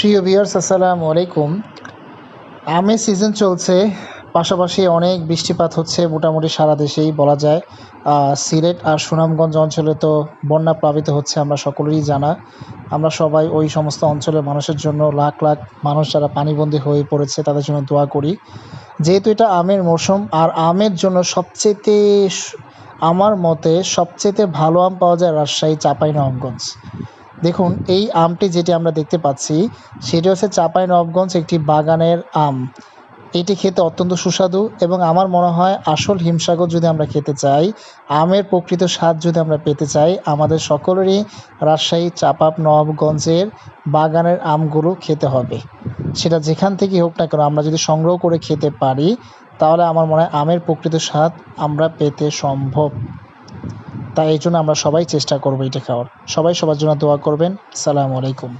প্রিয় ভিউয়ার্স আসসালামু আলাইকুম। আমের সিজন চলছে, পাশাপাশি অনেক বৃষ্টিপাত হচ্ছে মোটামুটি সারা দেশেই বলা যায়। সিলেট আর সুনামগঞ্জ অঞ্চলে তো বন্যা প্লাবিত হচ্ছে, আমরা সকলেরই জানা। আমরা সবাই ওই সমস্ত অঞ্চলের মানুষের জন্য লাখ লাখ মানুষ যারা পানিবন্দী হয়ে পড়েছে তাদের জন্য দোয়া করি। যেহেতু এটা আমের মৌসুম আর আমের জন্য সবচাইতে আমার মতে সবচাইতে ভালো আম পাওয়া যায় রাজশাহী চাঁপাইনবাবগঞ্জ। দেখুন এই আমটি যেটি আমরা দেখতে পাচ্ছি সেটি হচ্ছে চাঁপাইনবাবগঞ্জ একটি বাগানের আম। এটি খেতে অত্যন্ত সুস্বাদু এবং আমার মনে হয় আসল হিমসাগর যদি আমরা খেতে চাই, আমের প্রকৃত স্বাদ যদি আমরা পেতে চাই, আমাদের সকলেরই রাজশাহী চাঁপাইনবাবগঞ্জের বাগানের আমগুলো খেতে হবে। সেটা যেখান থেকেই হোক না কেন আমরা যদি সংগ্রহ করে খেতে পারি তাহলে আমার মনে হয় আমের প্রকৃত স্বাদ আমরা পেতে সম্ভব। তাই এই জন্য আমরা সবাই চেষ্টা করবো এটা খাওয়ার। সবাই সবার জন্য দোয়া করবেন। আসসালামু আলাইকুম।